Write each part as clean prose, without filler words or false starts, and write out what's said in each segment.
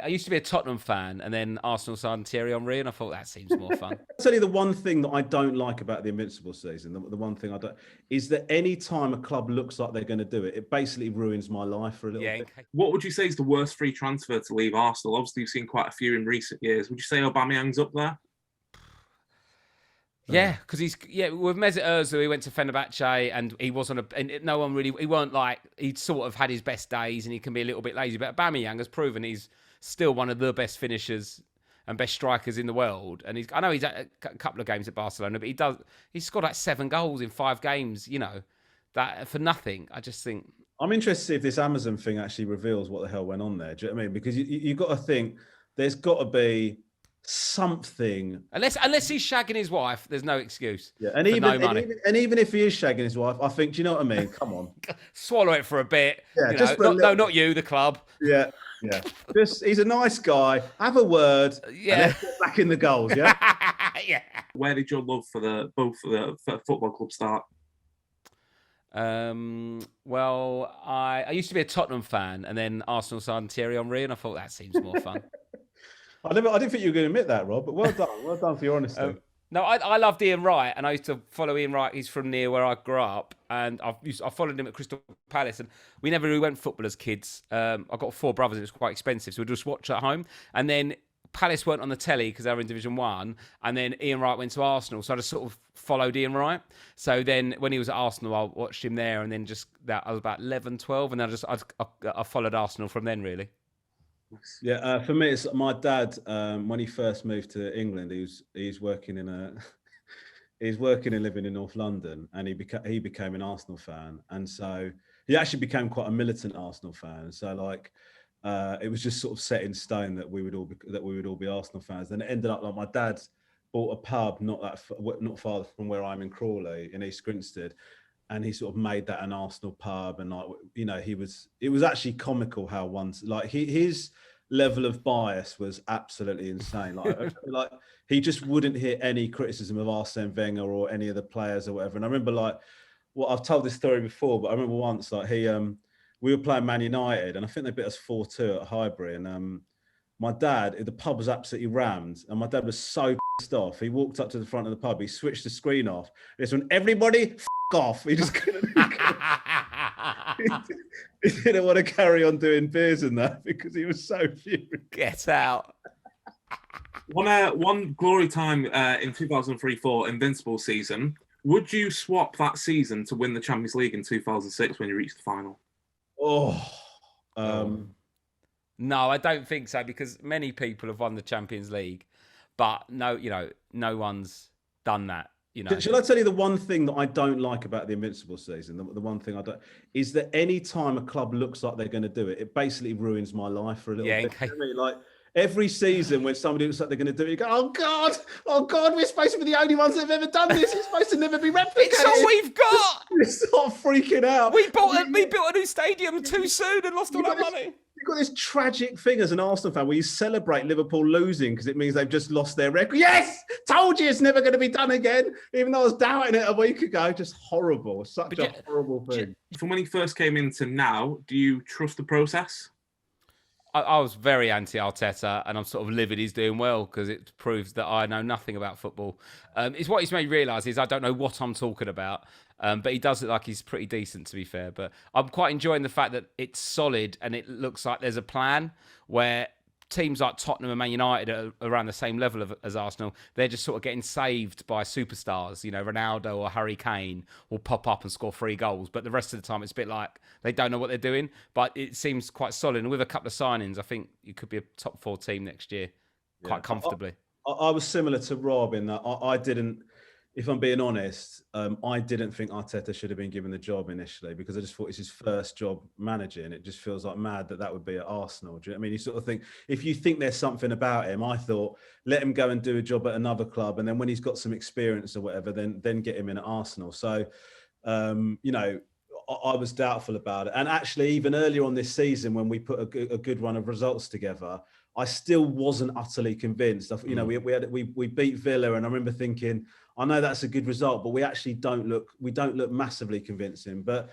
I used to be a Tottenham fan, and then Arsenal signed Thierry Henry, and I thought that seems more fun. I'll tell you the one thing that I don't like about the Invincible season, the one thing I don't, is that any time a club looks like they're going to do it, it basically ruins my life for a little bit. What would you say is the worst free transfer to leave Arsenal? Obviously, you've seen quite a few in recent years. Would you say Aubameyang's up there? Yeah, because with Mesut Ozil, he went to Fenerbahce and he wasn't and no one really, he weren't like, he sort of had his best days and he can be a little bit lazy. But Aubameyang has proven he's still one of the best finishers and best strikers in the world. And I know he's at a couple of games at Barcelona, but he's scored like 7 goals in 5 games, that for nothing. I just think. I'm interested to see if this Amazon thing actually reveals what the hell went on there. Do you know what I mean? Because you've got to think there's got to be something. Unless he's shagging his wife, there's no excuse. Yeah, and even if he is shagging his wife, I think, do you know what I mean? Come on, swallow it for a bit. Yeah, not you, the club. Yeah, yeah. He's a nice guy. Have a word. Yeah, and get back in the goals. Yeah, yeah. Where did your love for the football club start? Well, I used to be a Tottenham fan, and then Arsenal signed Thierry Henry, and I thought that seems more fun. I didn't think you were going to admit that, Rob, but well done. Well done for your honesty. No, I loved Ian Wright, and I used to follow Ian Wright. He's from near where I grew up, and I followed him at Crystal Palace, and we never really went football as kids. I've got 4 brothers, and it was quite expensive, so we'd just watch at home. And then Palace weren't on the telly because they were in Division 1, and then Ian Wright went to Arsenal, so I just sort of followed Ian Wright. So then when he was at Arsenal, I watched him there, and then I was about 11, 12, and then I followed Arsenal from then, really. Yeah, for me, it's my dad. When he first moved to England, he's working and living in North London, and he became an Arsenal fan, and so he actually became quite a militant Arsenal fan. So like, it was just sort of set in stone that we would all be Arsenal fans. Then it ended up like my dad bought a pub not far from where I'm in Crawley in East Grinstead. And he sort of made that an Arsenal pub, and it was actually comical how his level of bias was absolutely insane. Like he just wouldn't hear any criticism of Arsene Wenger or any of the players or whatever. And I remember I've told this story before, but I remember once we were playing Man United, and I think they beat us 4-2 at Highbury, and my dad, the pub was absolutely rammed, and my dad was so pissed off. He walked up to the front of the pub, he switched the screen off. This one, everybody. Off. He just couldn't. He didn't want to carry on doing beers and that because he was so furious. Get out. One glory time in 2003-04 Invincible season. Would you swap that season to win the Champions League in 2006 when you reached the final? No, I don't think so, because many people have won the Champions League, but no one's done that. Shall I tell you the one thing that I don't like about the Invincible season? The one thing I don't is that any time a club looks like they're going to do it, it basically ruins my life for a little bit. Okay. You know what I mean? Like every season when somebody looks like they're going to do it, you go, oh God, we're supposed to be the only ones that have ever done this. It's supposed to never be replicated. It's all we've got. You start freaking out. We built a new stadium too soon and lost all that money. You've got this tragic thing as an Arsenal fan where you celebrate Liverpool losing because it means they've just lost their record. Yes! Told you it's never going to be done again, even though I was doubting it a week ago. Just horrible. Such a horrible thing. From when he first came into now, do you trust the process? I was very anti-Arteta, and I'm sort of livid he's doing well because it proves that I know nothing about football. It's what he's made me realise is I don't know what I'm talking about. But he does look like he's pretty decent, to be fair. But I'm quite enjoying the fact that it's solid and it looks like there's a plan where teams like Tottenham and Man United are around the same level as Arsenal. They're just sort of getting saved by superstars. Ronaldo or Harry Kane will pop up and score 3 goals. But the rest of the time, it's a bit like they don't know what they're doing. But it seems quite solid. And with a couple of signings, I think you could be a top 4 team next year quite comfortably. I was similar to Rob in that I didn't... If I'm being honest, I didn't think Arteta should have been given the job initially because I just thought it's his first job managing. It just feels like mad that would be at Arsenal. Do you know what I mean? You sort of think, if you think there's something about him, I thought, let him go and do a job at another club. And then when he's got some experience or whatever, then get him in at Arsenal. So, I was doubtful about it. And actually, even earlier on this season, when we put a good run of results together, I still wasn't utterly convinced. We beat Villa, and I remember thinking, I know that's a good result, but we actually don't look massively convincing. But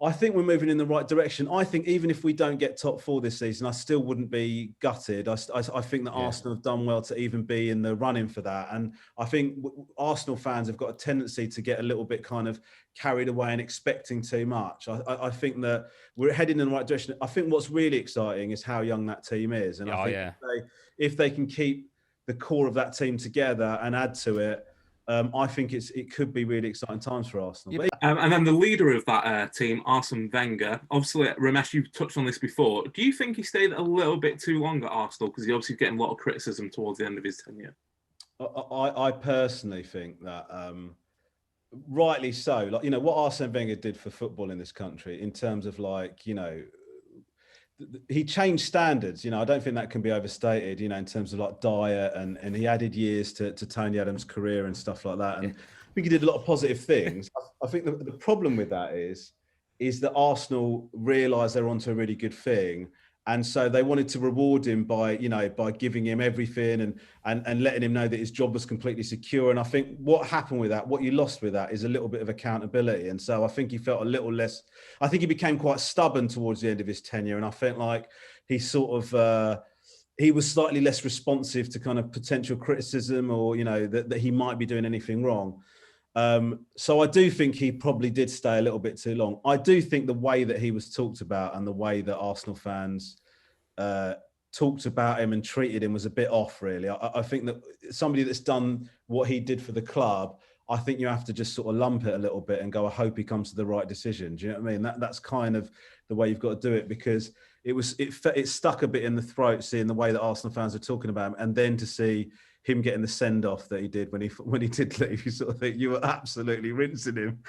I think we're moving in the right direction. I think even if we don't get top 4 this season, I still wouldn't be gutted. I think that Arsenal have done well to even be in the running for that. And I think Arsenal fans have got a tendency to get a little bit kind of carried away and expecting too much. I think that we're heading in the right direction. I think what's really exciting is how young that team is. And I think if they can keep the core of that team together and add to it, I think it could be really exciting times for Arsenal. And then the leader of that team, Arsene Wenger, obviously, Romesh, you've touched on this before. Do you think he stayed a little bit too long at Arsenal? Because he obviously getting a lot of criticism towards the end of his tenure. I personally think that, rightly so, like, what Arsene Wenger did for football in this country in terms of he changed standards. I don't think that can be overstated, in terms of like diet and he added years to Tony Adams' career and stuff like that. And I think he did a lot of positive things. I think the problem with that is that Arsenal realised they're onto a really good thing. And so they wanted to reward him by giving him everything and letting him know that his job was completely secure. And I think what happened with that, what you lost with that, is a little bit of accountability. And so I think he felt a little less. I think he became quite stubborn towards the end of his tenure, and I felt like he he was slightly less responsive to kind of potential criticism, or that he might be doing anything wrong. So I do think he probably did stay a little bit too long. I do think the way that he was talked about and the way that Arsenal fans talked about him and treated him was a bit off, really. I think that somebody that's done what he did for the club, I think you have to just sort of lump it a little bit and go, I hope he comes to the right decision. Do you know what I mean? That's kind of the way you've got to do it, because it stuck a bit in the throat seeing the way that Arsenal fans are talking about him, and then to see him getting the send off that he did when he did leave, you sort of think you were absolutely rinsing him.